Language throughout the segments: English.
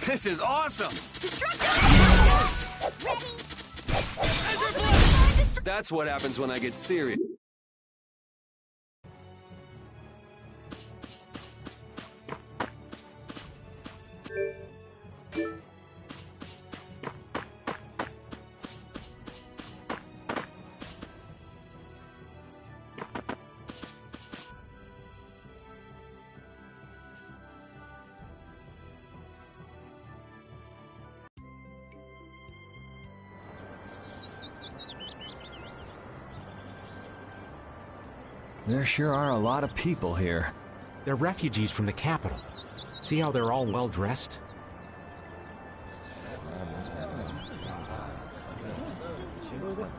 This is awesome! Ready? That's what happens when I get serious. There sure are a lot of people here. They're refugees from the capital. See how they're all well dressed?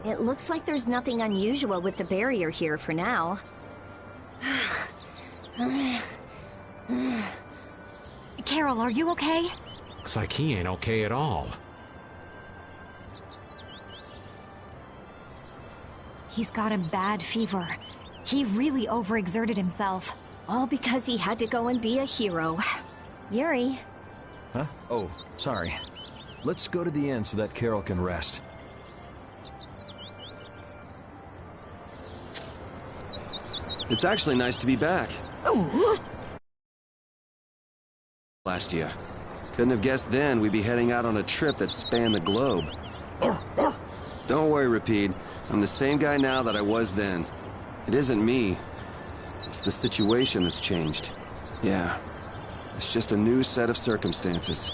It looks like there's nothing unusual with the barrier here for now. Carol, are you okay? Looks like he ain't okay at all. He's got a bad fever. He really overexerted himself. All because he had to go and be a hero. Yuri. Huh? Oh, sorry. Let's go to the inn so that Carol can rest. It's actually nice to be back. Last year. Couldn't have guessed then we'd be heading out on a trip that spanned the globe. Don't worry, Rapide. I'm the same guy now that I was then. It isn't me. It's the situation that's changed. Yeah. It's just a new set of circumstances.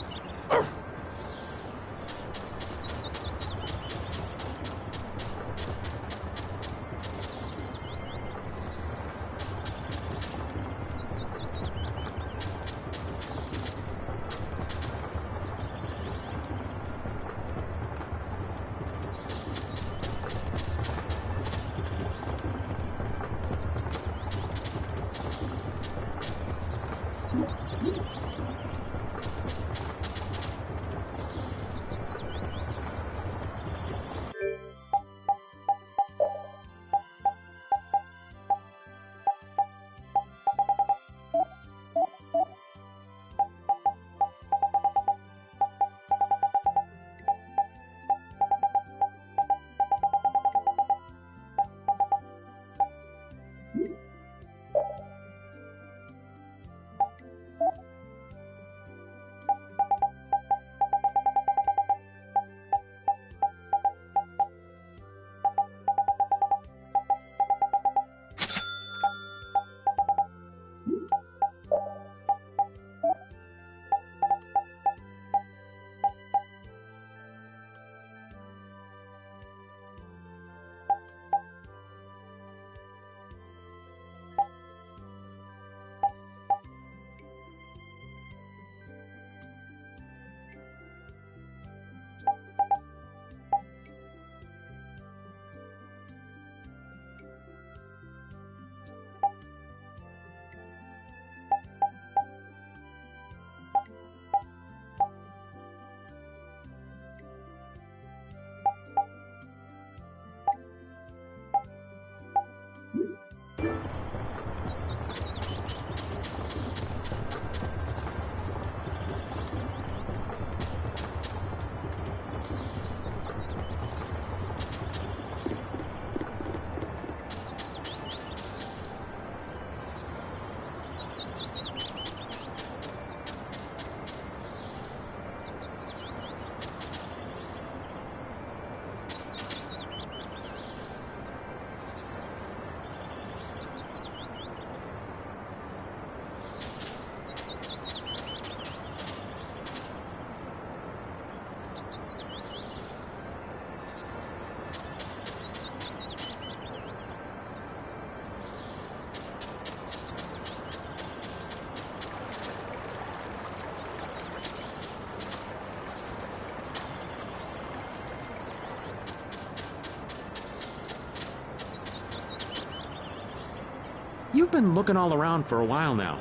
You've been looking all around for a while now.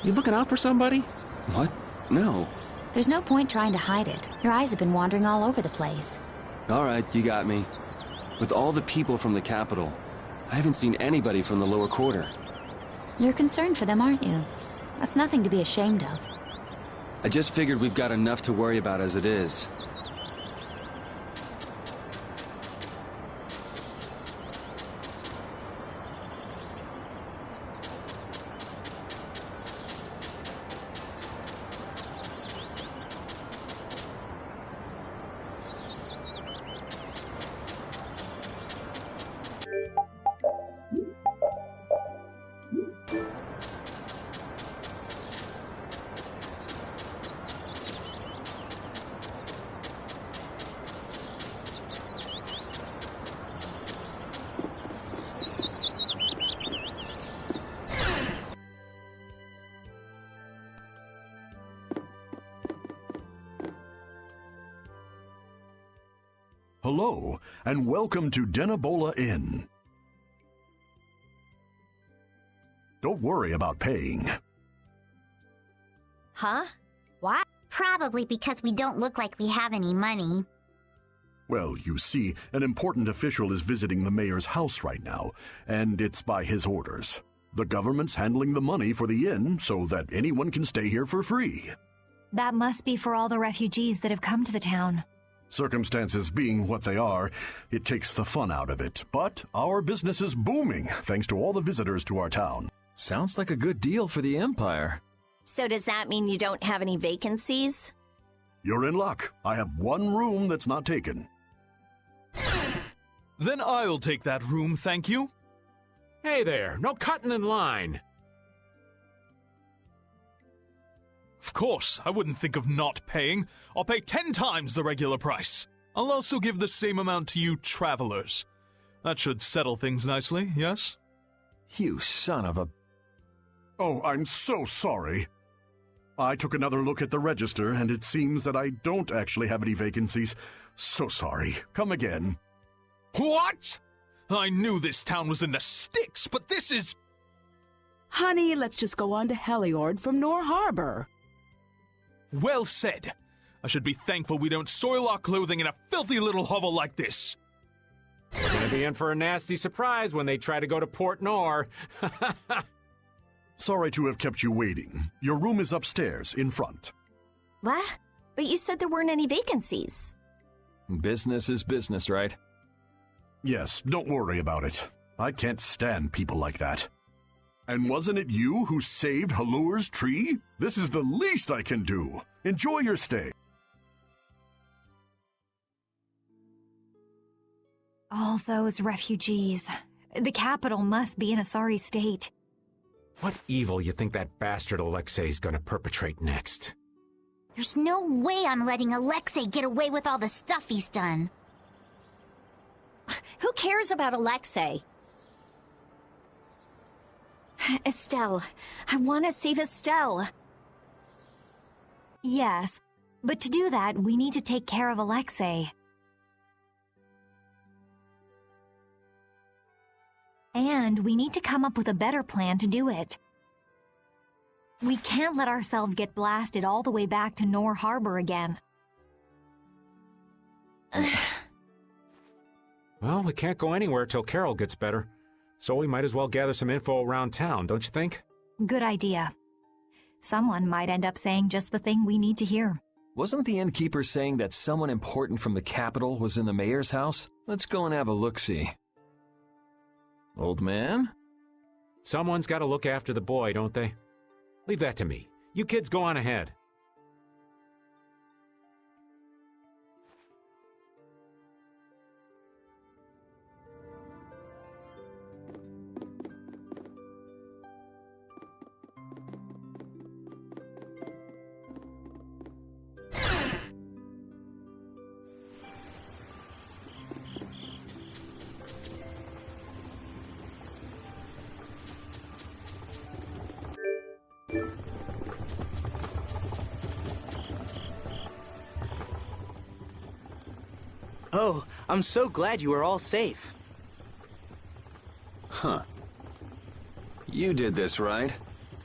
You looking out for somebody? What? No. There's no point trying to hide it. Your eyes have been wandering all over the place. All right, you got me. With all the people from the capital, I haven't seen anybody from the lower quarter. You're concerned for them, aren't you? That's nothing to be ashamed of. I just figured we've got enough to worry about as it is. Hello, and welcome to Denabola Inn. Don't worry about paying. Huh? Why? Probably because we don't look like we have any money. Well, you see, an important official is visiting the mayor's house right now, and it's by his orders. The government's handling the money for the inn so that anyone can stay here for free. That must be for all the refugees that have come to the town. Circumstances being what they are, it takes the fun out of it. But our business is booming thanks to all the visitors to our town. Sounds like a good deal for the Empire. So does that mean you don't have any vacancies? You're in luck. I have one room that's not taken. Then I'll take that room, thank you. Hey there, no cutting in line. Of course, I wouldn't think of not paying. I'll pay 10 times the regular price. I'll also give the same amount to you travelers. That should settle things nicely, yes? You son of a... Oh, I'm so sorry. I took another look at the register, and it seems that I don't actually have any vacancies. So sorry. Come again. What? I knew this town was in the sticks, but this is... Honey, let's just go on to Heliord from Nor Harbor. Well said. I should be thankful we don't soil our clothing in a filthy little hovel like this. We're gonna be in for a nasty surprise when they try to go to Port Nor. Sorry to have kept you waiting. Your room is upstairs, in front. What? But you said there weren't any vacancies. Business is business, right? Yes, don't worry about it. I can't stand people like that. And wasn't it you who saved Halur's tree? This is the least I can do. Enjoy your stay. All those refugees. The capital must be in a sorry state. What evil you think that bastard Alexei's gonna perpetrate next? There's no way I'm letting Alexei get away with all the stuff he's done. Who cares about Alexei? Estelle. I want to save Estelle. Yes, but to do that, we need to take care of Alexei. And we need to come up with a better plan to do it. We can't let ourselves get blasted all the way back to Nor Harbor again. Well, we can't go anywhere till Carol gets better. So we might as well gather some info around town, don't you think? Good idea. Someone might end up saying just the thing we need to hear. Wasn't the innkeeper saying that someone important from the capital was in the mayor's house? Let's go and have a look-see. Old man? Someone's got to look after the boy, don't they? Leave that to me. You kids go on ahead. Oh, I'm so glad you are all safe. Huh. You did this, right?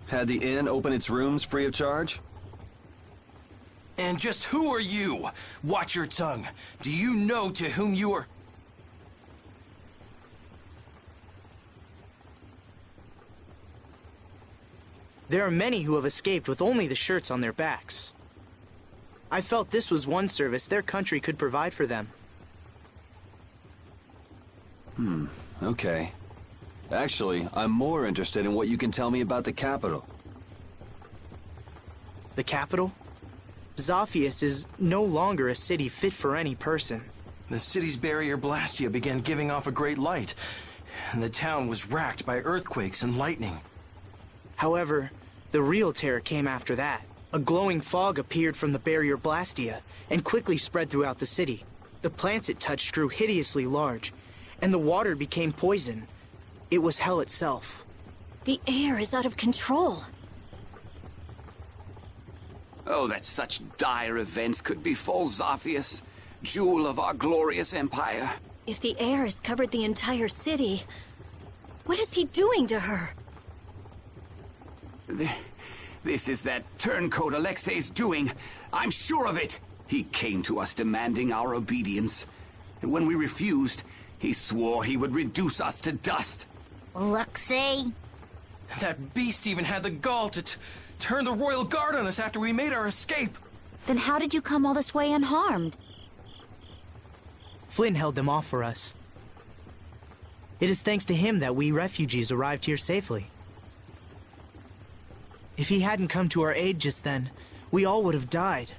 Had the inn open its rooms free of charge? And just who are you? Watch your tongue. Do you know to whom you are... There are many who have escaped with only the shirts on their backs. I felt this was one service their country could provide for them. Okay. Actually, I'm more interested in what you can tell me about the capital. The capital? Zophius is no longer a city fit for any person. The city's barrier Blastia began giving off a great light, and the town was racked by earthquakes and lightning. However, the real terror came after that. A glowing fog appeared from the barrier Blastia and quickly spread throughout the city. The plants it touched grew hideously large, and the water became poison. It was hell itself. The air is out of control. Oh, that such dire events could befall Zophius, jewel of our glorious empire. If the air has covered the entire city, what is he doing to her? This is that turncoat Alexei's doing. I'm sure of it. He came to us demanding our obedience. And when we refused, he swore he would reduce us to dust. Alexei? That beast even had the gall to turn the royal guard on us after we made our escape. Then how did you come all this way unharmed? Flynn held them off for us. It is thanks to him that we refugees arrived here safely. If he hadn't come to our aid just then, we all would have died.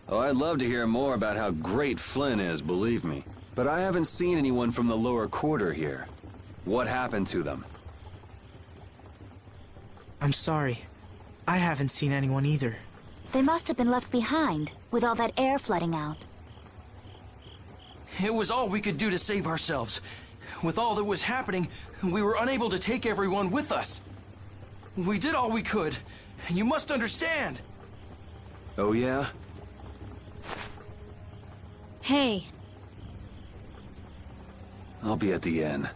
Oh, I'd love to hear more about how great Flynn is, believe me. But I haven't seen anyone from the lower quarter here. What happened to them? I'm sorry. I haven't seen anyone either. They must have been left behind, with all that air flooding out. It was all we could do to save ourselves. With all that was happening, we were unable to take everyone with us. We did all we could, and you must understand. Oh, yeah? Hey. I'll be at the inn.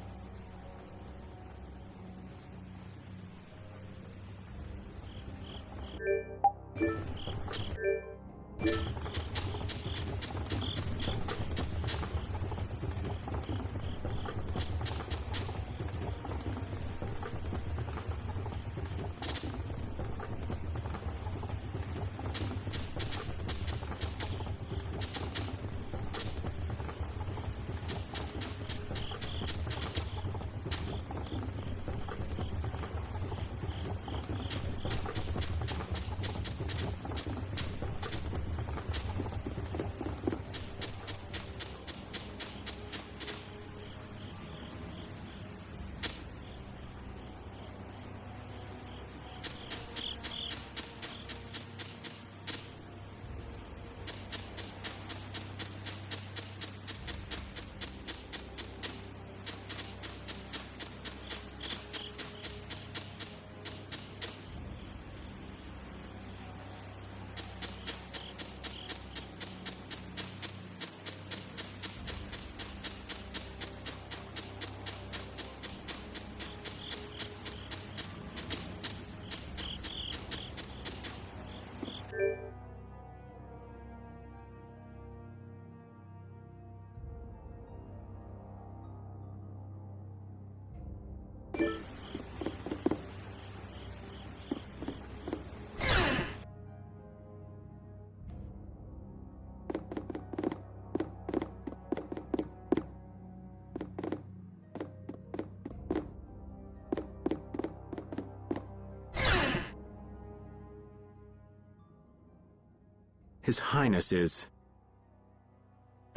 His Highness is...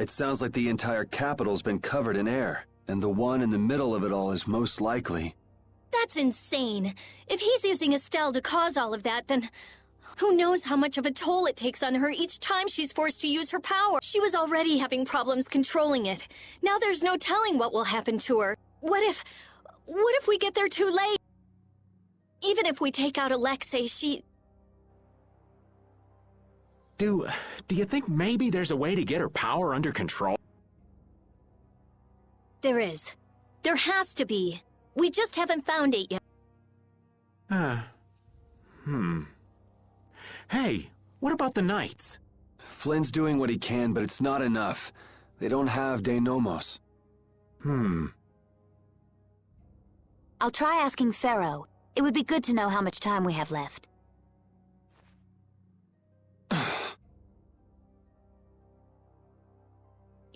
It sounds like the entire capital's been covered in air, and the one in the middle of it all is most likely. That's insane. If he's using Estelle to cause all of that, then who knows how much of a toll it takes on her each time she's forced to use her power. She was already having problems controlling it. Now there's no telling what will happen to her. What if we get there too late? Even if we take out Alexei, Do you think maybe there's a way to get her power under control? There is. There has to be. We just haven't found it yet. Hey, what about the Knights? Flynn's doing what he can, but it's not enough. They don't have De Nomos. I'll try asking Pharaoh. It would be good to know how much time we have left.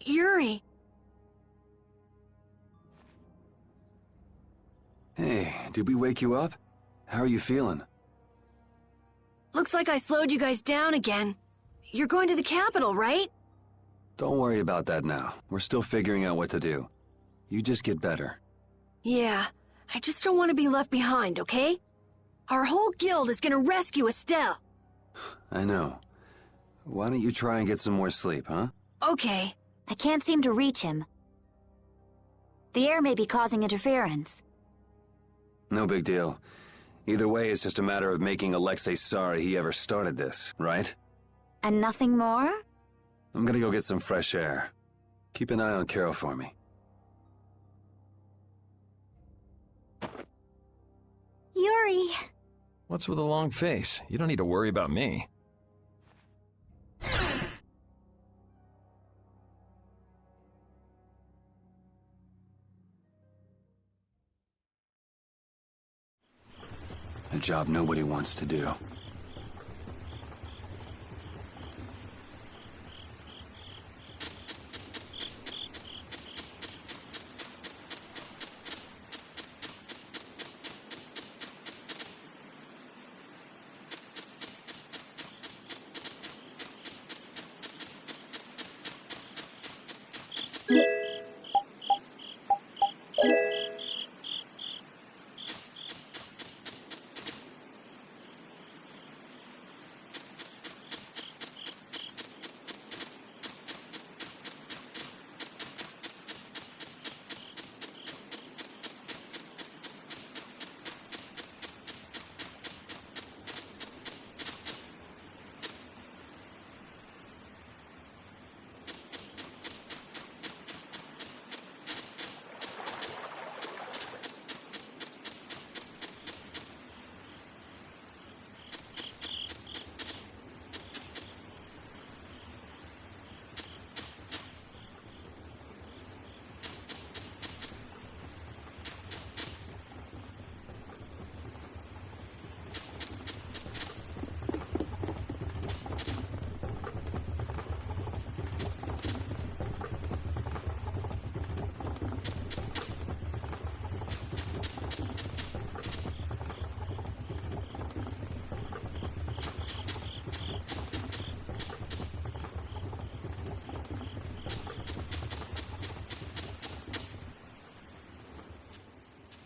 Yuri. Hey, did we wake you up? How are you feeling? Looks like I slowed you guys down again. You're going to the capital, right? Don't worry about that now. We're still figuring out what to do. You just get better. Yeah, I just don't want to be left behind, okay? Our whole guild is gonna rescue Estelle. I know. Why don't you try and get some more sleep, huh? Okay. I can't seem to reach him. The air may be causing interference. No big deal. Either way, it's just a matter of making Alexei sorry he ever started this, right? And nothing more? I'm gonna go get some fresh air. Keep an eye on Carol for me. Yuri. What's with a long face? You don't need to worry about me. A job nobody wants to do.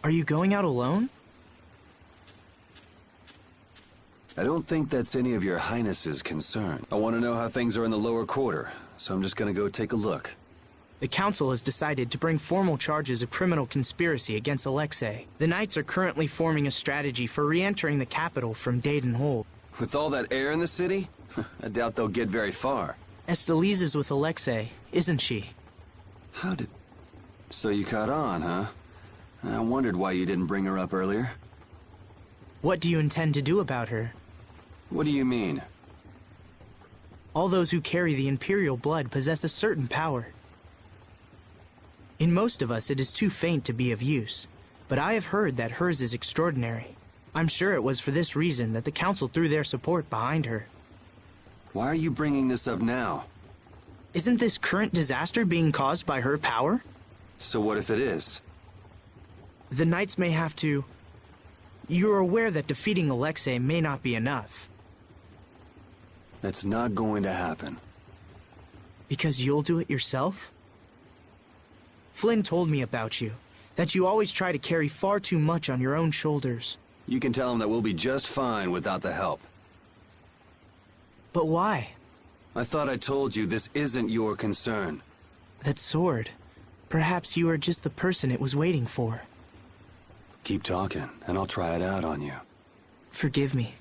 Are you going out alone? I don't think that's any of your Highness's concern. I want to know how things are in the lower quarter, so I'm just gonna go take a look. The council has decided to bring formal charges of criminal conspiracy against Alexei. The Knights are currently forming a strategy for re-entering the capital from Dayton Hold. With all that air in the city, I doubt they'll get very far. Estelise is with Alexei, isn't she? How did... So you caught on, huh? I wondered why you didn't bring her up earlier. What do you intend to do about her? What do you mean? All those who carry the Imperial blood possess a certain power. In most of us, it is too faint to be of use, but I have heard that hers is extraordinary. I'm sure it was for this reason that the Council threw their support behind her. Why are you bringing this up now? Isn't this current disaster being caused by her power? So what if it is? The Knights may have to... You're aware that defeating Alexei may not be enough. That's not going to happen. Because you'll do it yourself? Flynn told me about you, that you always try to carry far too much on your own shoulders. You can tell him that we'll be just fine without the help. But why? I thought I told you this isn't your concern. That sword. Perhaps you are just the person it was waiting for. Keep talking, and I'll try it out on you. Forgive me.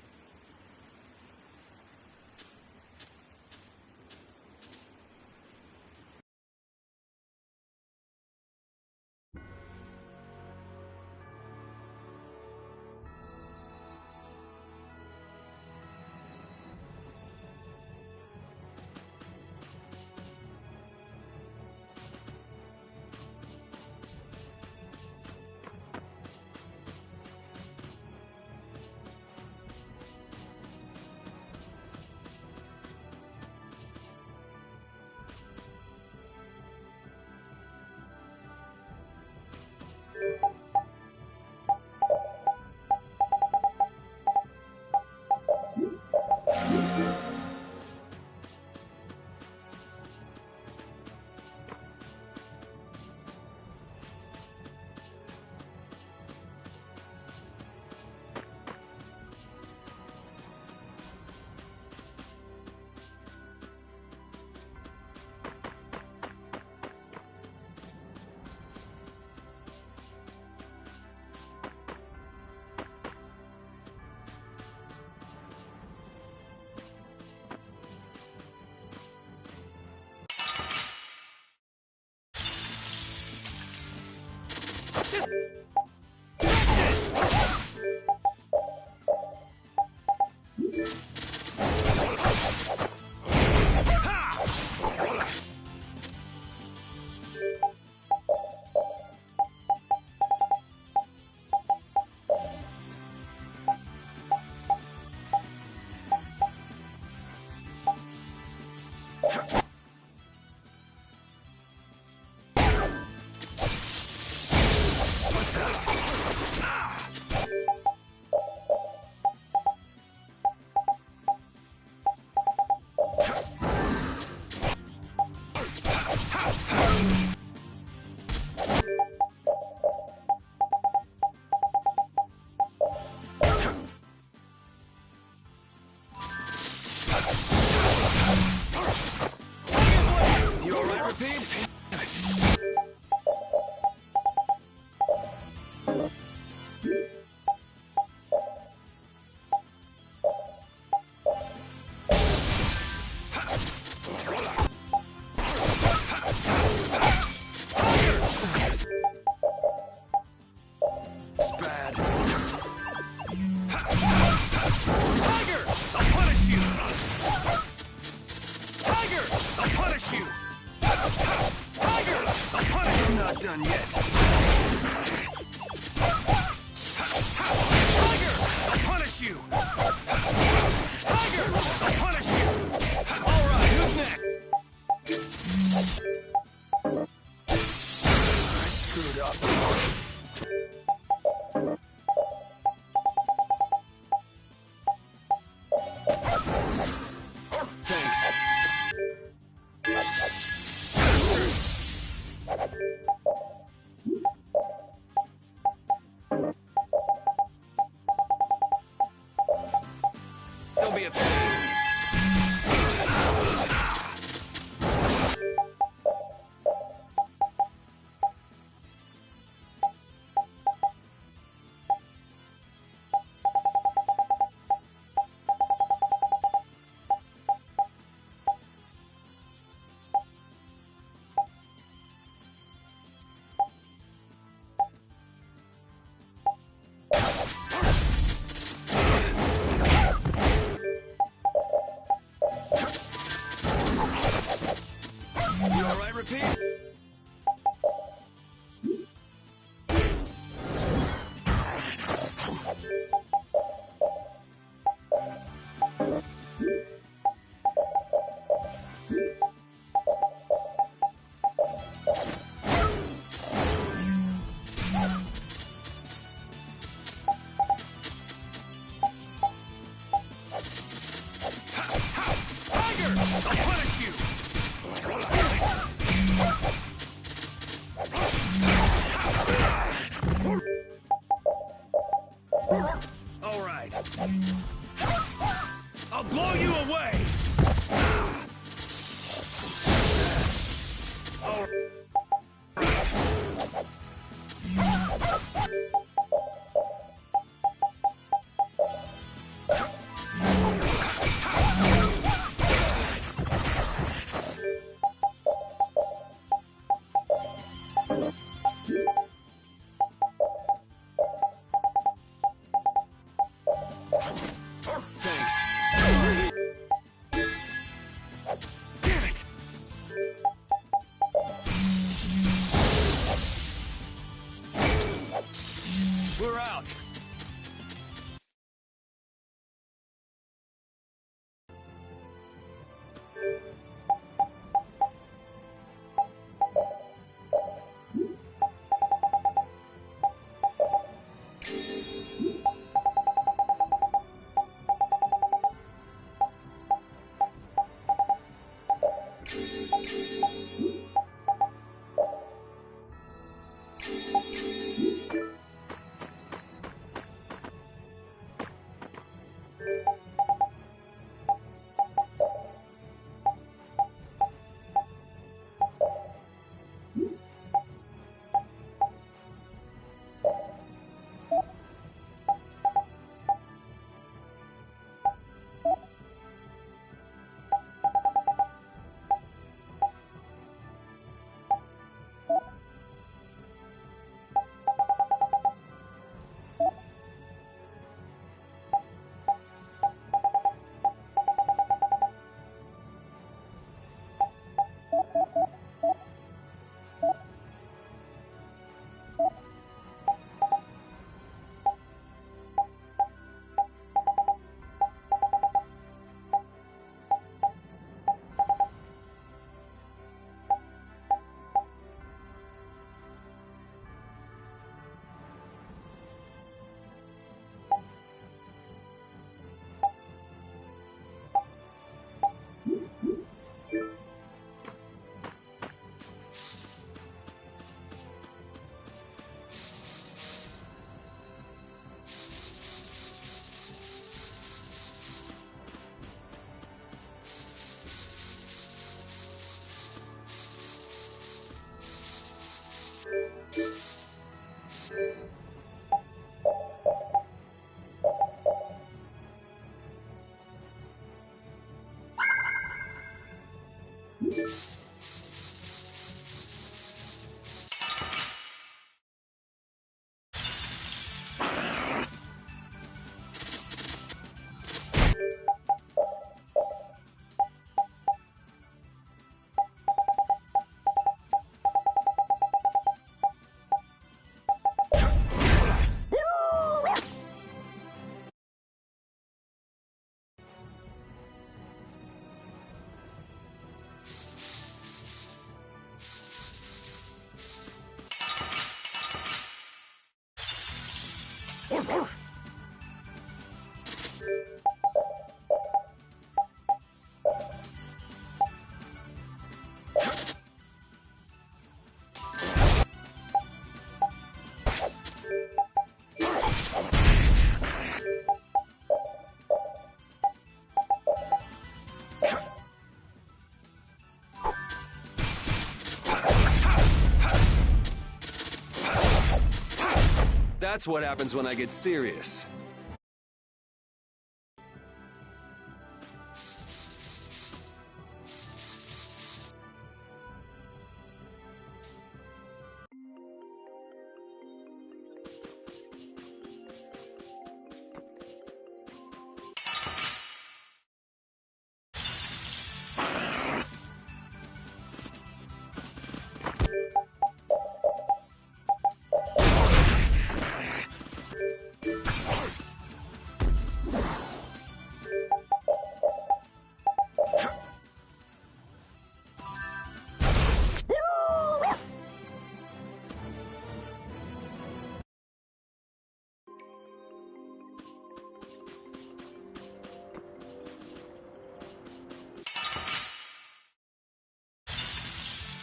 That's what happens when I get serious.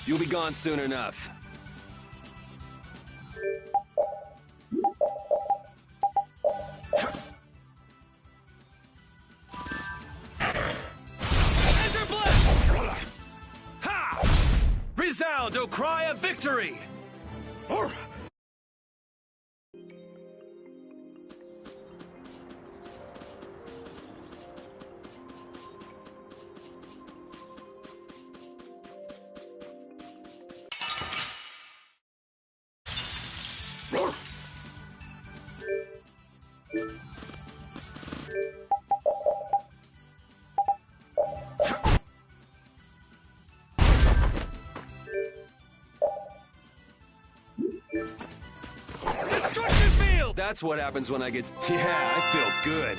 You'll be gone soon enough. Measure blast! Ha! Resound, O cry of victory! Destruction field! That's what happens when I get... Yeah, I feel good.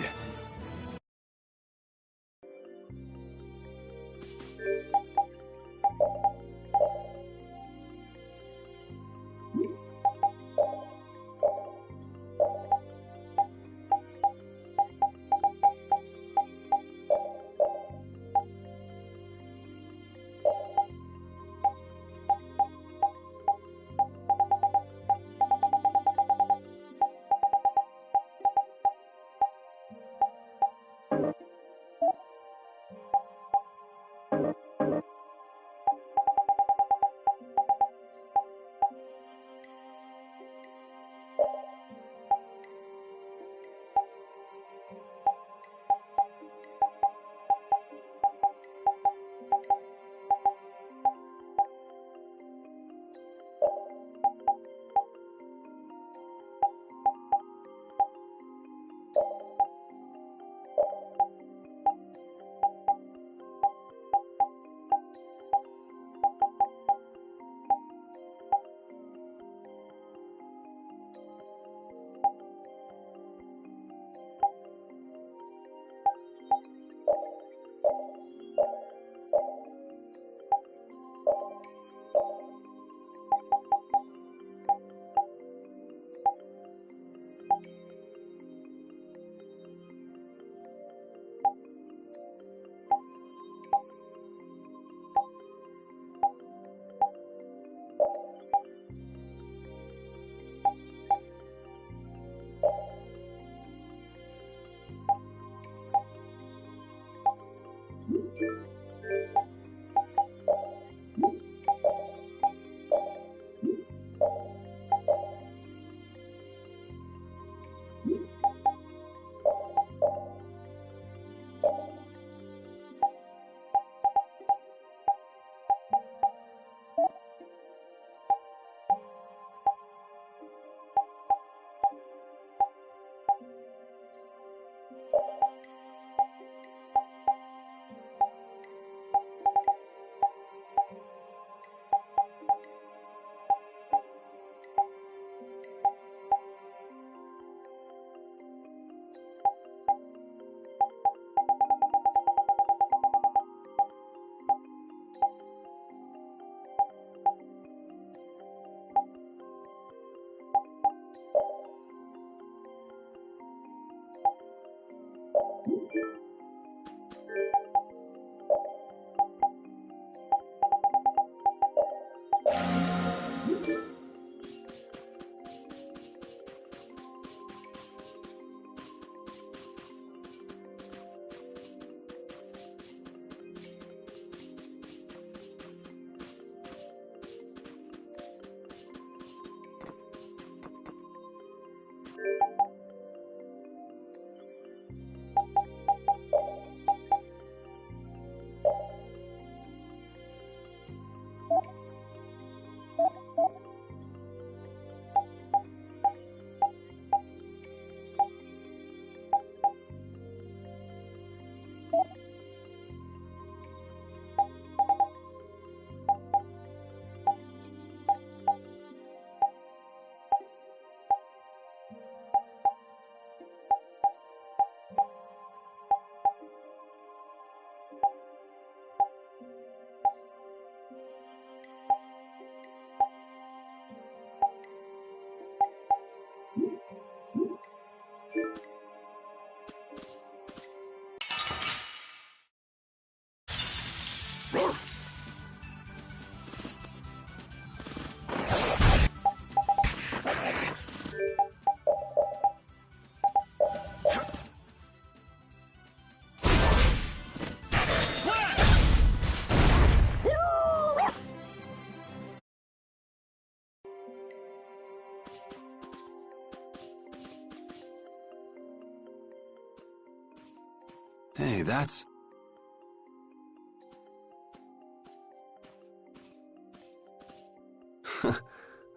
Hey, that's...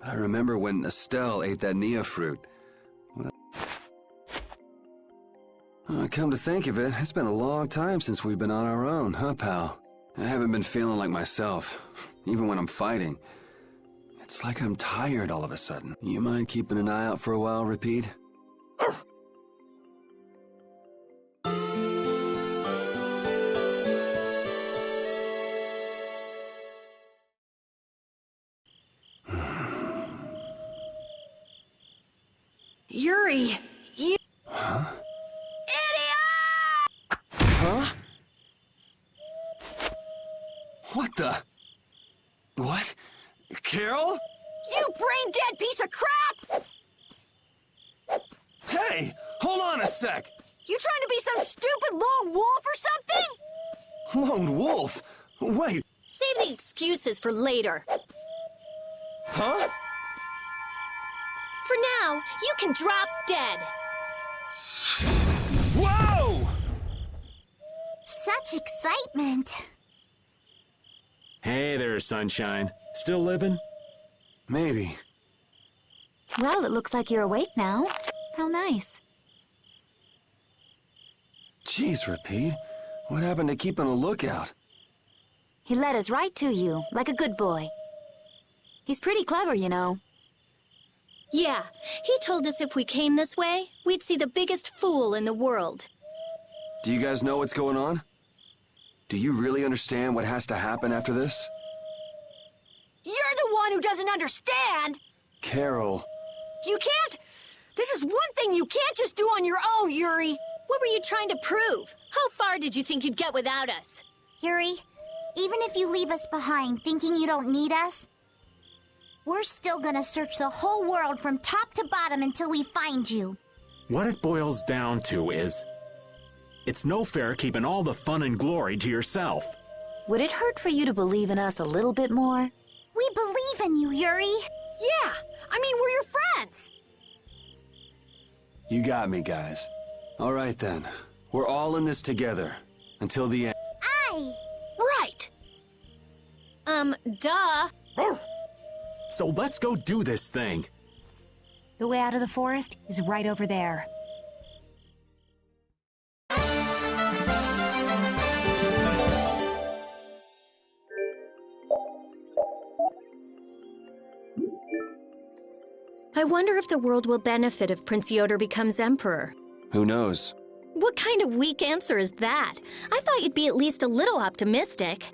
I remember when Estelle ate that Nia fruit. Well, come to think of it, it's been a long time since we've been on our own, huh, pal? I haven't been feeling like myself, even when I'm fighting. It's like I'm tired all of a sudden. You mind keeping an eye out for a while, Repeat? Yuri, you... Huh? Idiot! Huh? What the... What? Carol? You brain-dead piece of crap! Hey! Hold on a sec! You trying to be some stupid lone wolf or something? Lone wolf? Wait... Save the excuses for later. Huh? For now, you can drop dead. Whoa! Such excitement. Hey there, Sunshine. Still living? Maybe. Well, it looks like you're awake now. How nice. Jeez, Repeat. What happened to keeping a lookout? He led us right to you, like a good boy. He's pretty clever, you know. Yeah, he told us if we came this way, we'd see the biggest fool in the world. Do you guys know what's going on? Do you really understand what has to happen after this? You're the one who doesn't understand! Carol. You can't... This is one thing you can't just do on your own, Yuri! What were you trying to prove? How far did you think you'd get without us? Yuri, even if you leave us behind thinking you don't need us, we're still gonna search the whole world from top to bottom until we find you. What it boils down to is... it's no fair keeping all the fun and glory to yourself. Would it hurt for you to believe in us a little bit more? We believe in you, Yuri. Yeah, I mean, we're your friends. You got me, guys. All right, then. We're all in this together. Until the end. Right. Duh. So let's go do this thing. The way out of the forest is right over there. I wonder if the world will benefit if Prince Yoder becomes emperor. Who knows? What kind of weak answer is that? I thought you'd be at least a little optimistic.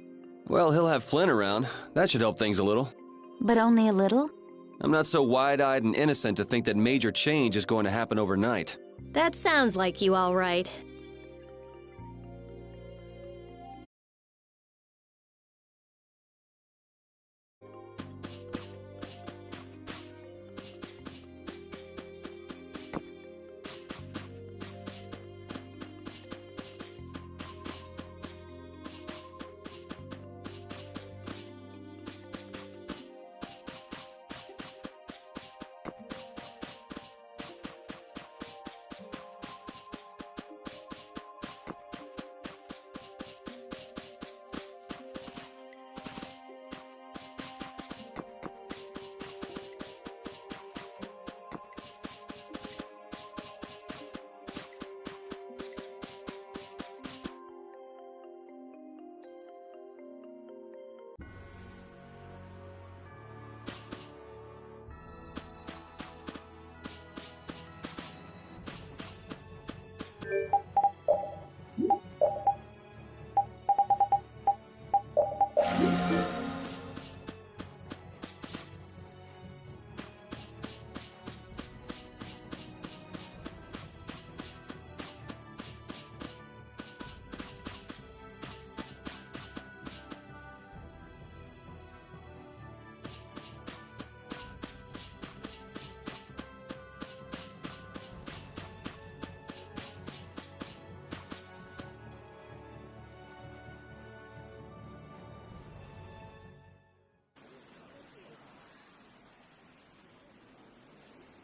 Well, he'll have Flynn around. That should help things a little. But only a little? I'm not so wide-eyed and innocent to think that major change is going to happen overnight. That sounds like you, all right.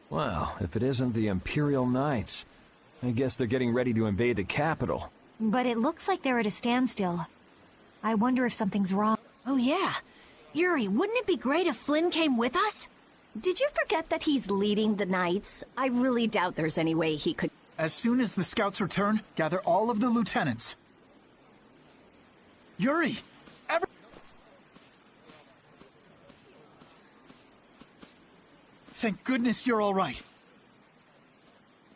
Well, if it isn't the Imperial Knights, I guess they're getting ready to invade the capital. But it looks like they're at a standstill. I wonder if something's wrong. Oh yeah. Yuri, wouldn't it be great if Flynn came with us? Did you forget that he's leading the Knights? I really doubt there's any way he could... As soon as the scouts return, gather all of the lieutenants. Yuri! Thank goodness you're all right.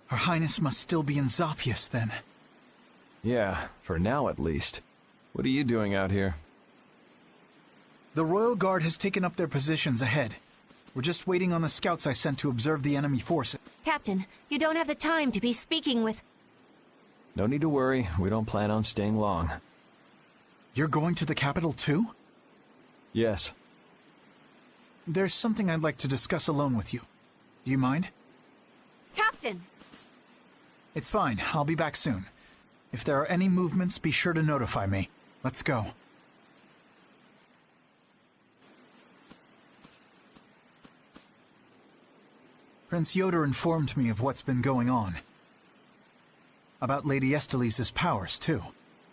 Her Highness must still be in Zaphius, then. Yeah, for now at least. What are you doing out here? The Royal Guard has taken up their positions ahead. We're just waiting on the scouts I sent to observe the enemy forces. Captain, you don't have the time to be speaking with... No need to worry, we don't plan on staying long. You're going to the capital too? Yes. There's something I'd like to discuss alone with you. Do you mind? Captain! It's fine, I'll be back soon. If there are any movements, be sure to notify me. Let's go. Prince Yoder informed me of what's been going on. About Lady Estelise's powers, too.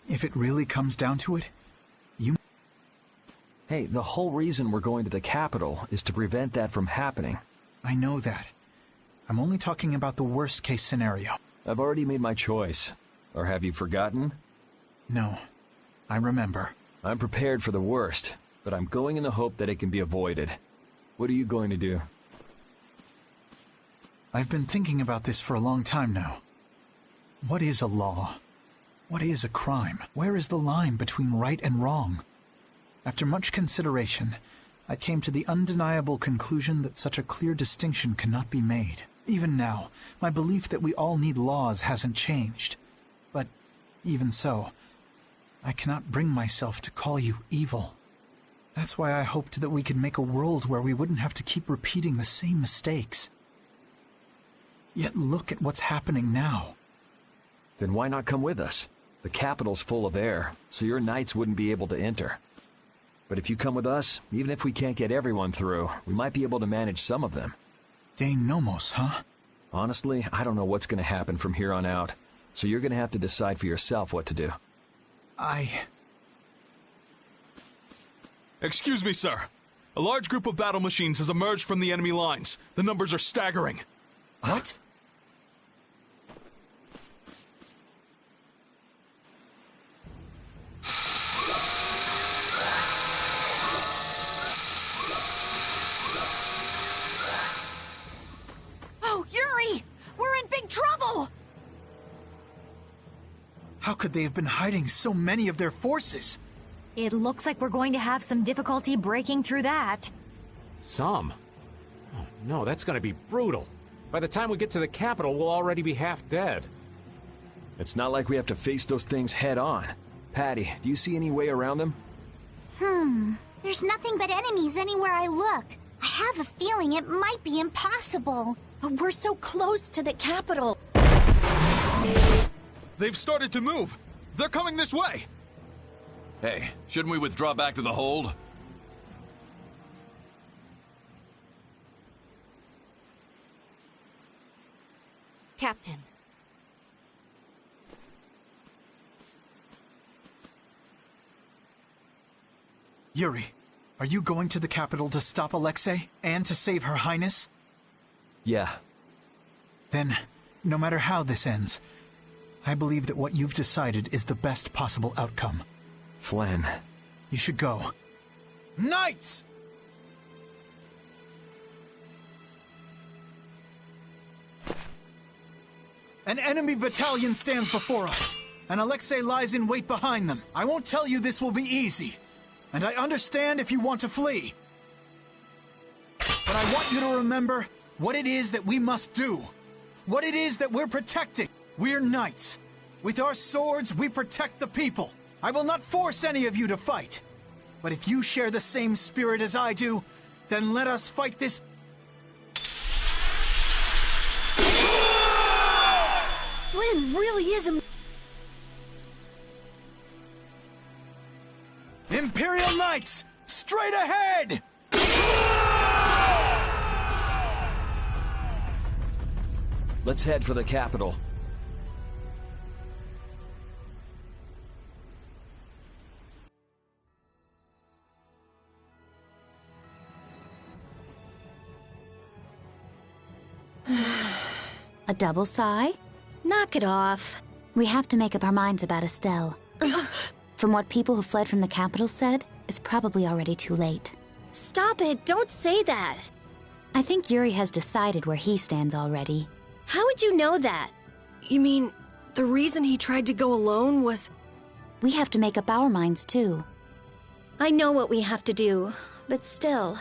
If it really comes down to it, you... Hey, the whole reason we're going to the capital is to prevent that from happening. I know that. I'm only talking about the worst-case scenario. I've already made my choice. Or have you forgotten? No. I remember. I'm prepared for the worst, but I'm going in the hope that it can be avoided. What are you going to do? I've been thinking about this for a long time now. What is a law? What is a crime? Where is the line between right and wrong? After much consideration, I came to the undeniable conclusion that such a clear distinction cannot be made. Even now, my belief that we all need laws hasn't changed. But even so, I cannot bring myself to call you evil. That's why I hoped that we could make a world where we wouldn't have to keep repeating the same mistakes. Yet look at what's happening now. Then why not come with us? The capital's full of air, so your knights wouldn't be able to enter. But if you come with us, even if we can't get everyone through, we might be able to manage some of them. Dane Nomos, huh? Honestly, I don't know what's going to happen from here on out, so you're going to have to decide for yourself what to do. Excuse me, sir. A large group of battle machines has emerged from the enemy lines. The numbers are staggering. What? How could they have been hiding so many of their forces? It looks like we're going to have some difficulty breaking through that. Some? Oh, no, that's gonna be brutal. By the time we get to the capital, we'll already be half dead. It's not like we have to face those things head on. Patty, do you see any way around them? There's nothing but enemies anywhere I look. I have a feeling it might be impossible. But we're so close to the capital. They've started to move. They're coming this way. Hey, shouldn't we withdraw back to the hold? Captain. Yuri, are you going to the capital to stop Alexei and to save Her Highness? Yeah. Then, no matter how this ends, I believe that what you've decided is the best possible outcome. Flynn. You should go. Knights! An enemy battalion stands before us, and Alexei lies in wait behind them. I won't tell you this will be easy, and I understand if you want to flee. But I want you to remember what it is that we must do. What it is that we're protecting. We're knights. With our swords, we protect the people. I will not force any of you to fight. But if you share the same spirit as I do, then let us fight this. Flynn really is a... Imperial Knights, straight ahead! Let's head for the capital. A double sigh? Knock it off. We have to make up our minds about Estelle. From what people who fled from the capital said, it's probably already too late. Stop it, don't say that. I think Yuri has decided where he stands already. How would you know that? You mean, the reason he tried to go alone was... We have to make up our minds, too. I know what we have to do, but still...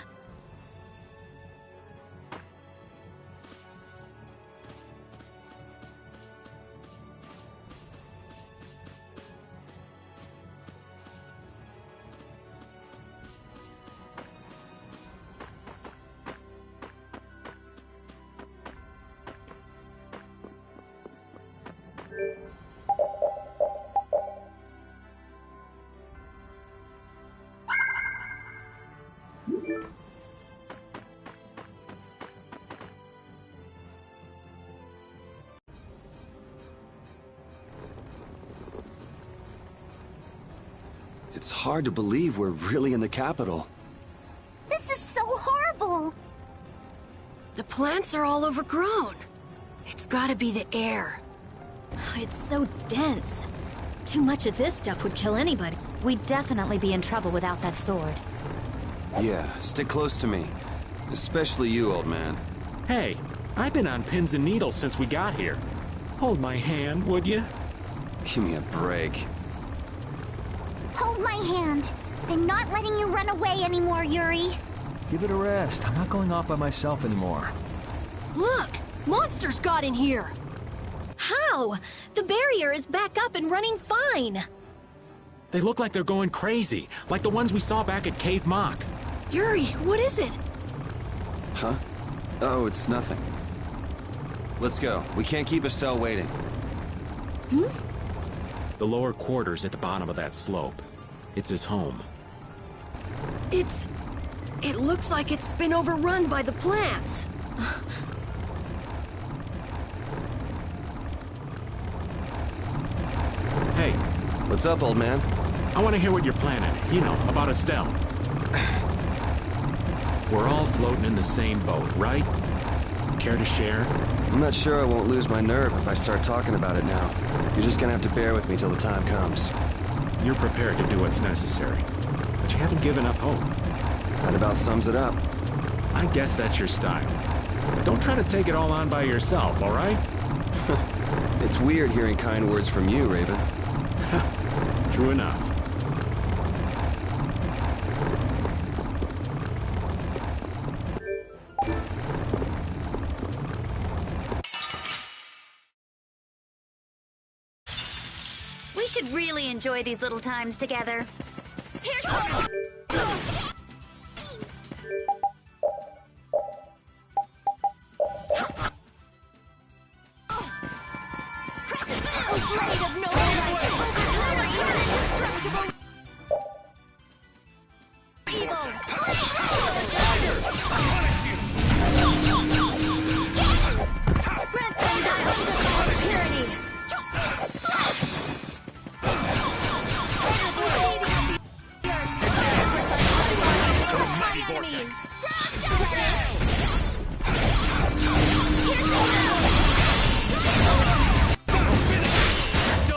It's hard to believe we're really in the capital. This is so horrible! The plants are all overgrown. It's gotta be the air. It's so dense. Too much of this stuff would kill anybody. We'd definitely be in trouble without that sword. Yeah, stick close to me. Especially you, old man. Hey, I've been on pins and needles since we got here. Hold my hand, would you? Give me a break. Hold my hand. I'm not letting you run away anymore, Yuri. Give it a rest. I'm not going off by myself anymore. Look! Monsters got in here! How? The barrier is back up and running fine. They look like they're going crazy, like the ones we saw back at Cave Mock. Yuri, what is it? Huh? Oh, it's nothing. Let's go. We can't keep Estelle waiting. The lower quarters at the bottom of that slope. It's his home. It looks like it's been overrun by the plants. Hey. What's up, old man? I want to hear what you're planning. You know, about Estelle. We're all floating in the same boat, right? Care to share? I'm not sure I won't lose my nerve if I start talking about it now. You're just gonna have to bear with me till the time comes. You're prepared to do what's necessary, but you haven't given up hope. That about sums it up. I guess that's your style. But don't try to take it all on by yourself, all right? It's weird hearing kind words from you, Raven. True enough. We should really enjoy these little times together. Here's one.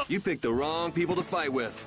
You picked the wrong people to fight with.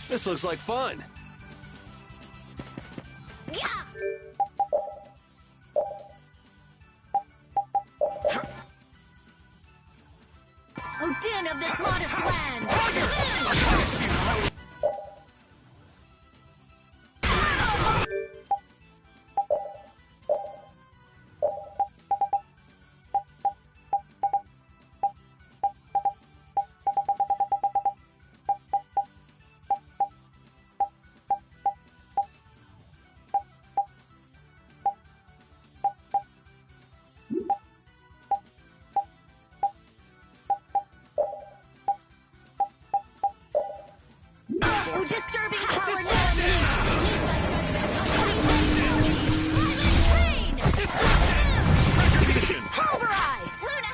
This looks like fun. O din of this modest land! O disturbing power now unleashed! Need my judgment! Pain! Destruction! Retribution! Pulverize! Luna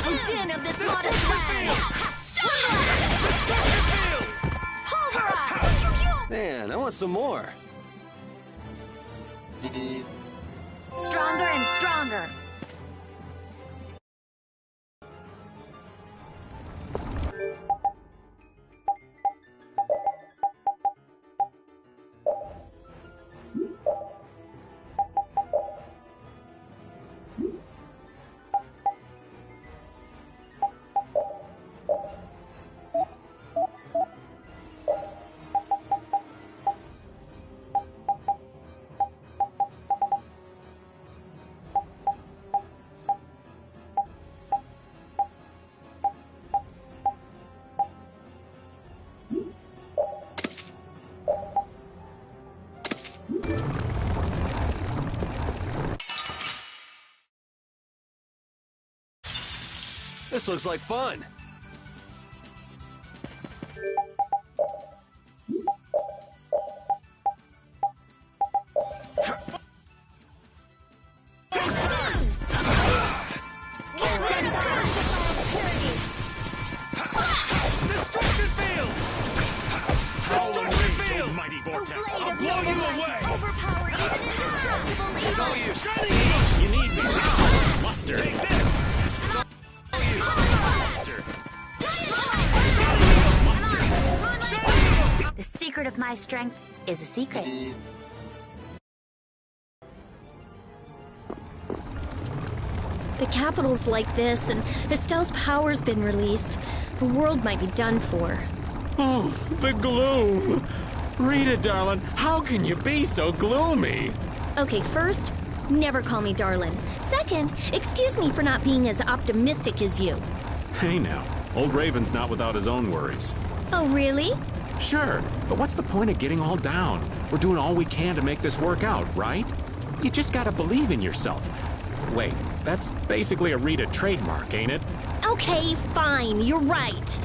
O din of this modest land! Pulverize! Man, I want some more. Stronger and stronger. This looks like fun. Destruction field! Destruction field! Mighty vortex! I'll blow you away! Overpower even indestructible It's all evil! you! See? You need me now! Muster! Take this! It's all you! Muster! The secret of my strength is a secret. The capital's like this, and Estelle's power's been released. The world might be done for. Oh, the gloom! Rita, darling, how can you be so gloomy? Okay, first, never call me darling. Second, excuse me for not being as optimistic as you. Hey now, old Raven's not without his own worries. Oh, really? Sure, but what's the point of getting all down? We're doing all we can to make this work out, right? You just gotta believe in yourself. Wait, that's basically a Rita trademark, ain't it? Okay, fine, you're right.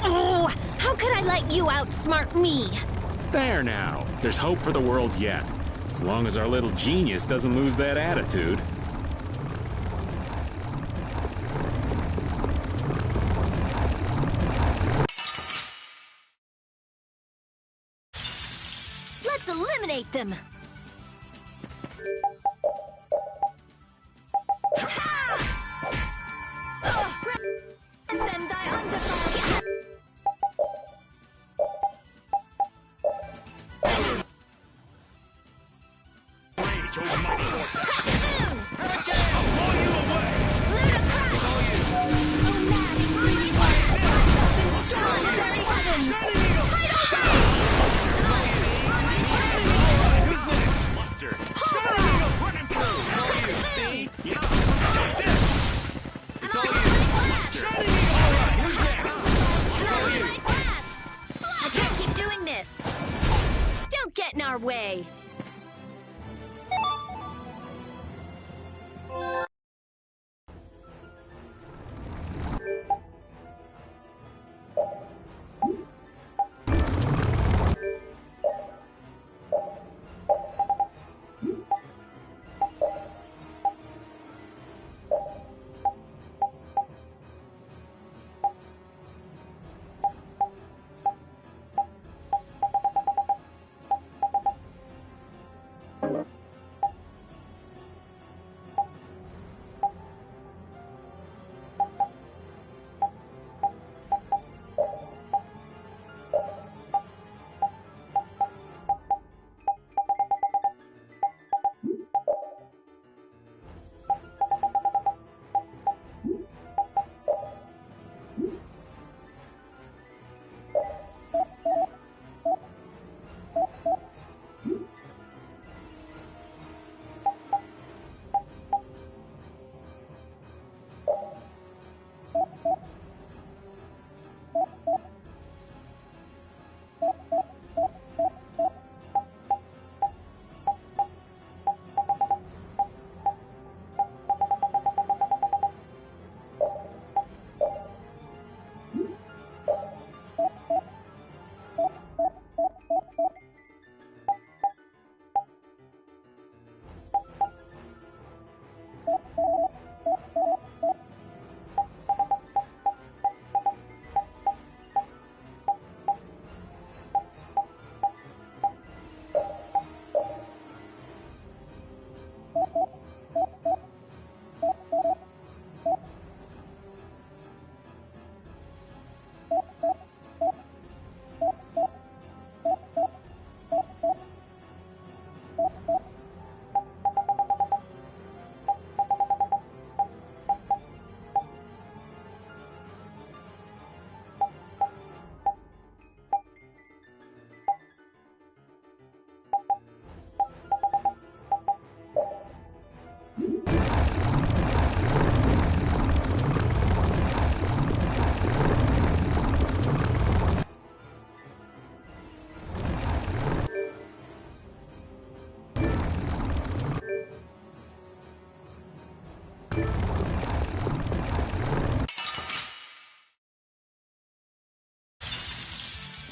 Oh, how could I let you outsmart me? There now. There's hope for the world yet. As long as our little genius doesn't lose that attitude. Let's eliminate them. Them thy undefiled. Rage, oh mighty vortex. I'll blow you away. Ludicrous! Oh, mad, breathe blast! Still in the very heavens! Tidal rage! Who's next? Mustard. Shining Eagle, running through. It's all you. See? Yeah. Just this. It's all you. Mustard. Shining Eagle. All right. Who's next? It's all you. I can't keep doing this! Don't get in our way!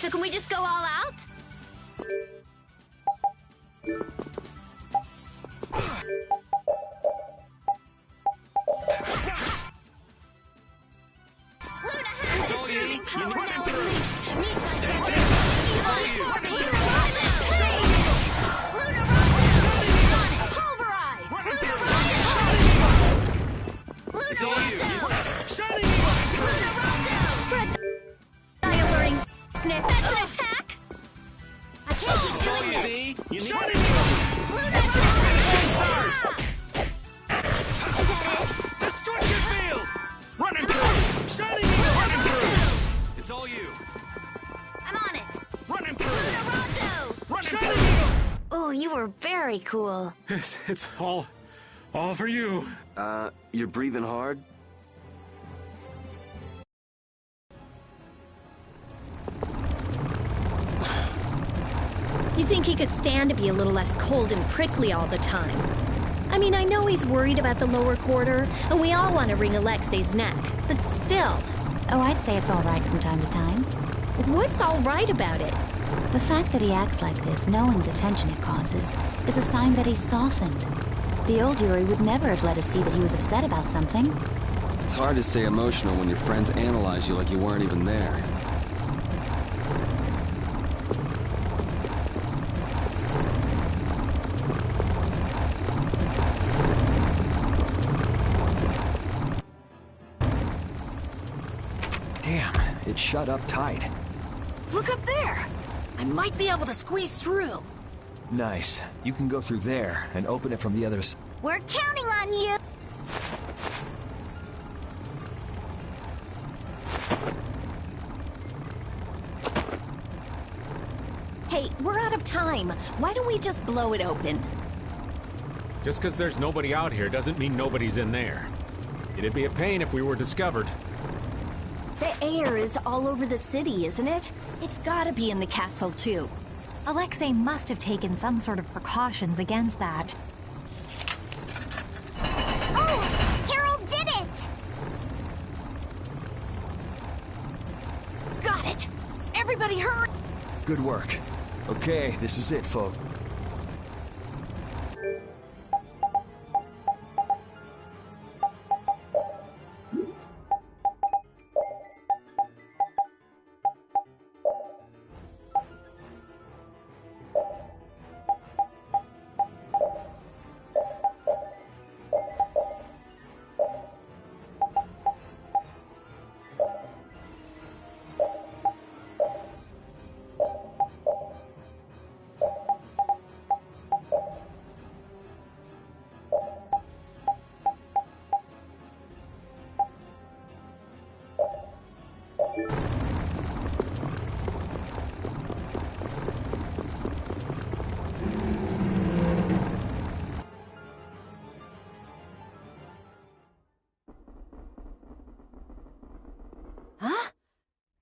So can we just go all out? Luna has disturbing power now unleashed. Meet my destiny. Evil for me. Luna Rondo! Pulverize! Luna Rondo! Luna Rondo! Luna Rondo! Spread the alluring sniff. That's an attack! I can't keep doing this! See? You need Luna stars! Destruction field! Running through! Shining Eagle running through! It's all you. I'm on it! Running through! Luna Rondo! Running through! Oh, you were very cool. It's all for you. You're breathing hard? You think he could stand to be a little less cold and prickly all the time? I mean, I know he's worried about the lower quarter, and we all want to wring Alexei's neck, but still. Oh, I'd say it's all right from time to time. What's all right about it? The fact that he acts like this, knowing the tension it causes, is a sign that he's softened. The old Yuri would never have let us see that he was upset about something. It's hard to stay emotional when your friends analyze you like you weren't even there. Damn, it shut up tight. Look up there! I might be able to squeeze through. Nice. You can go through there and open it from the other side. We're counting on you! Hey, we're out of time. Why don't we just blow it open? Just because there's nobody out here doesn't mean nobody's in there. It'd be a pain if we were discovered. The air is all over the city, isn't it? It's gotta be in the castle, too. Alexei must have taken some sort of precautions against that. Oh! Carol did it! Got it! Everybody hurry! Good work. Okay, this is it, folks. Huh?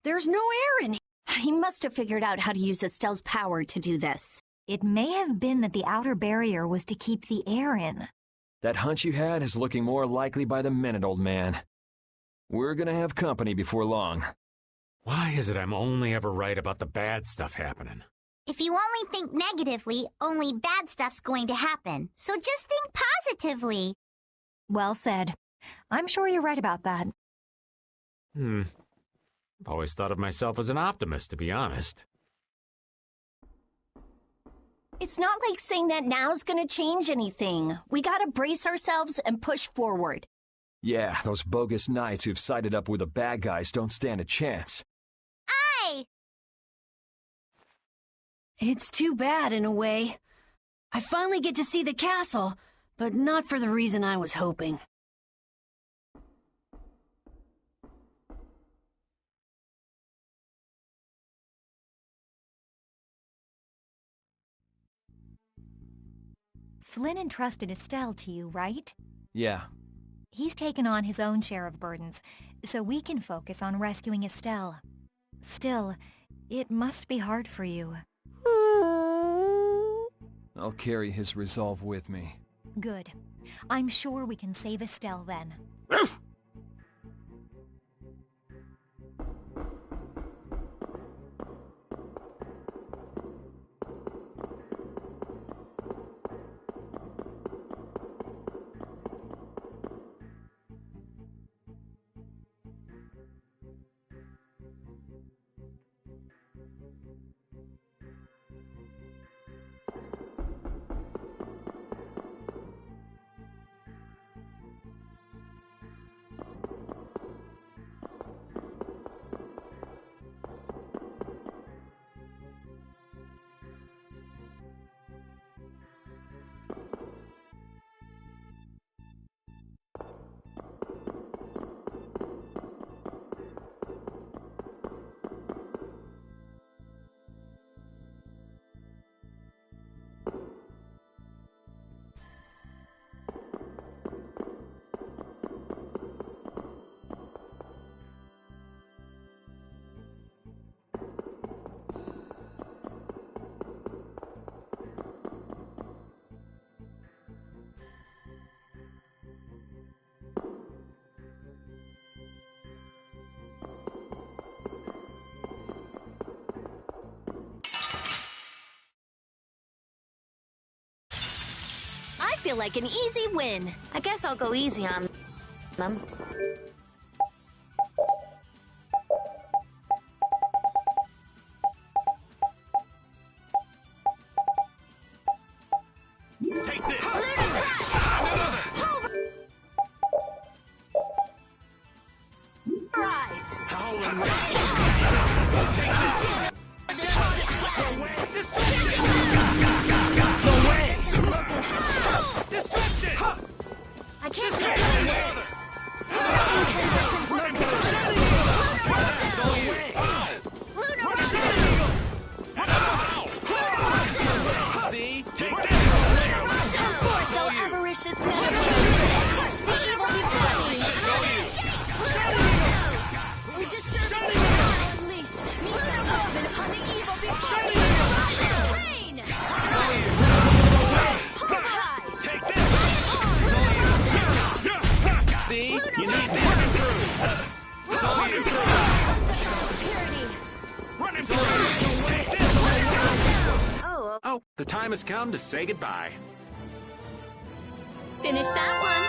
There's no air in here. He must have figured out how to use Estelle's power to do this. It may have been that the outer barrier was to keep the air in. That hunch you had is looking more likely by the minute, old man. We're gonna have company before long. Why is it I'm only ever right about the bad stuff happening? If you only think negatively, only bad stuff's going to happen. So just think positively. Well said. I'm sure you're right about that. I've always thought of myself as an optimist, to be honest. It's not like saying that now's gonna change anything. We gotta brace ourselves and push forward. Yeah, those bogus knights who've sided up with the bad guys don't stand a chance. Aye! It's too bad, in a way. I finally get to see the castle, but not for the reason I was hoping. Flynn entrusted Estelle to you, right? Yeah. He's taken on his own share of burdens, so we can focus on rescuing Estelle. Still, it must be hard for you. I'll carry his resolve with me. Good. I'm sure we can save Estelle then. feel like an easy win. I guess I'll go easy on them. Take this! Rise! Howling Rage! Take this! No way! Destruction! No way! Destruction! I can't keep doing this! It's all you! See? Take this! Force no avaricious measure! Crush the evil before me! It's all you! We disturb the power unleashed! Meet the judgment upon the evil before me! Rain! It's all you! Pulverize! Take this! It's all you! See? You need this! It's all you! Purity! Running through! Take this! Oh, the time has come to say goodbye. Finish that one!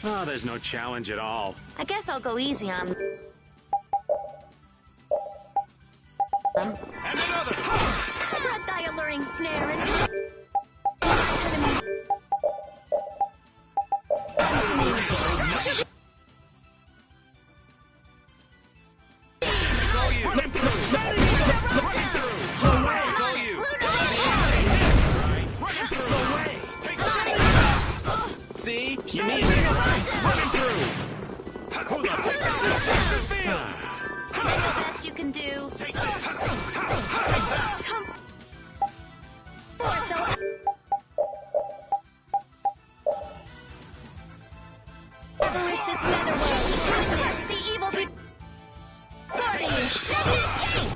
Oh, there's no challenge at all. I guess I'll go easy on them. Spread thy alluring snare and take enemies. It's all you! Running through! It's all you! Running through! Take this! See? You need it! Running through! Hold on! Destruction field! Is that the best you can do? Take this! Come forth, though ferocious netherworld. Crush the evil be... 40, 78!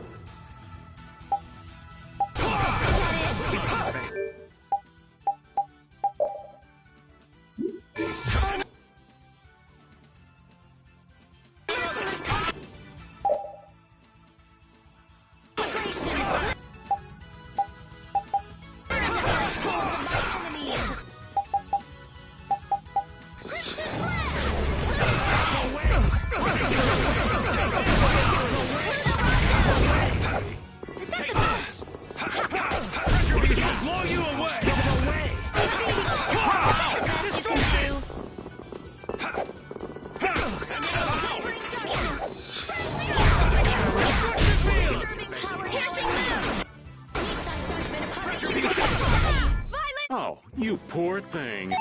Oh, you poor thing.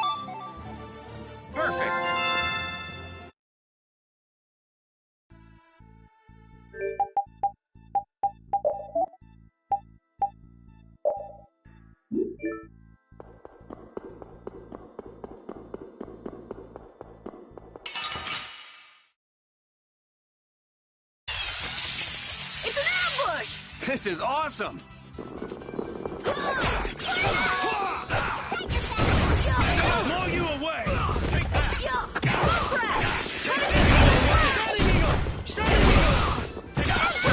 Perfect. It's an ambush! This is awesome. Blow you away. Take that. Shining Eagle. Shining Eagle. Take that.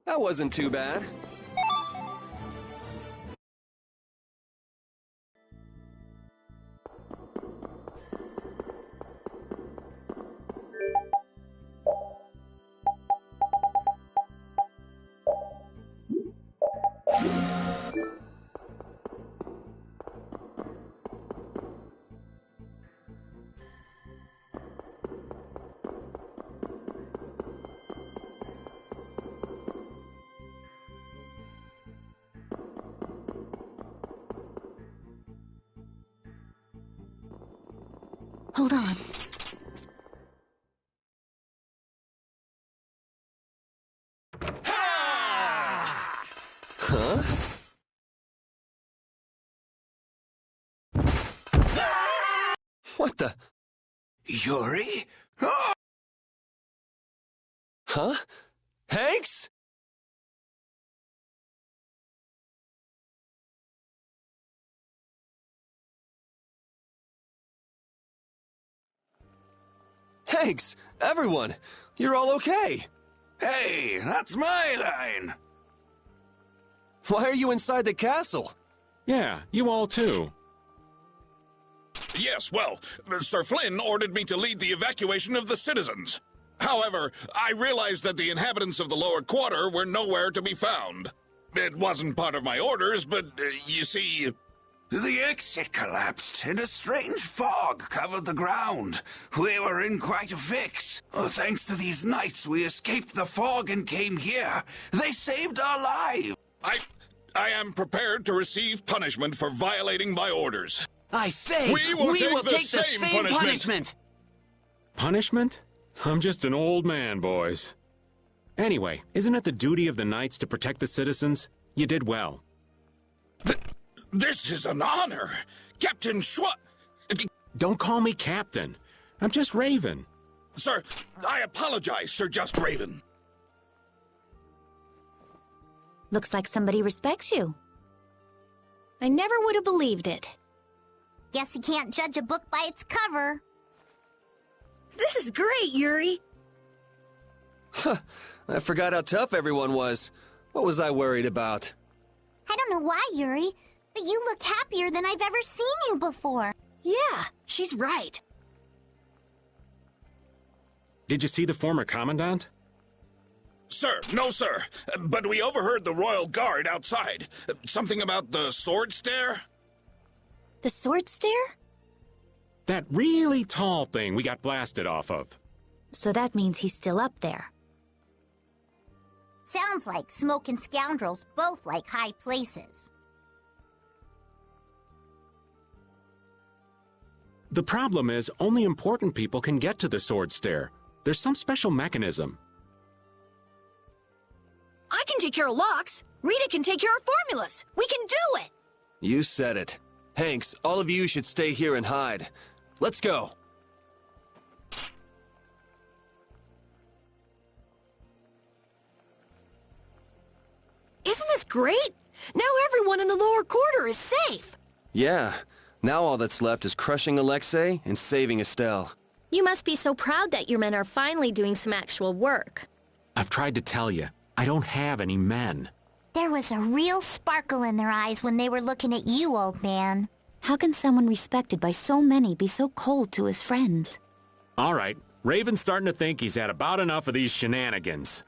That wasn't too bad. Hold on. Huh? What the? Yuri? Huh? Hanks? Hanks, everyone, you're all okay. Hey, that's my line. Why are you inside the castle? Yeah, you all too. Yes, well, Sir Flynn ordered me to lead the evacuation of the citizens. However, I realized that the inhabitants of the lower quarter were nowhere to be found. It wasn't part of my orders, but, you see... The exit collapsed, and a strange fog covered the ground. We were in quite a fix. Thanks to these knights, we escaped the fog and came here. They saved our lives. I am prepared to receive punishment for violating my orders. I say, we will take the same punishment. Punishment? I'm just an old man, boys. Anyway, isn't it the duty of the knights to protect the citizens? You did well. This is an honor. Captain Don't call me Captain. I'm just Raven. Sir, I apologize, Sir Just Raven. Looks like somebody respects you. I never would have believed it. Guess you can't judge a book by its cover. This is great, Yuri. Huh. I forgot how tough everyone was. What was I worried about? I don't know why, Yuri, but you look happier than I've ever seen you before. Yeah, she's right. Did you see the former commandant? Sir, no sir, but we overheard the royal guard outside. Something about the sword stare? The sword stare? That really tall thing we got blasted off of. So that means he's still up there. Sounds like Smoke and Scoundrels both like high places. The problem is, only important people can get to the sword stair. There's some special mechanism. I can take care of locks. Rita can take care of formulas. We can do it! You said it. Hanks, all of you should stay here and hide. Let's go. Isn't this great? Now everyone in the lower quarter is safe. Yeah. Now all that's left is crushing Alexei and saving Estelle. You must be so proud that your men are finally doing some actual work. I've tried to tell you, I don't have any men. There was a real sparkle in their eyes when they were looking at you, old man. How can someone respected by so many be so cold to his friends? All right, Raven's starting to think he's had about enough of these shenanigans.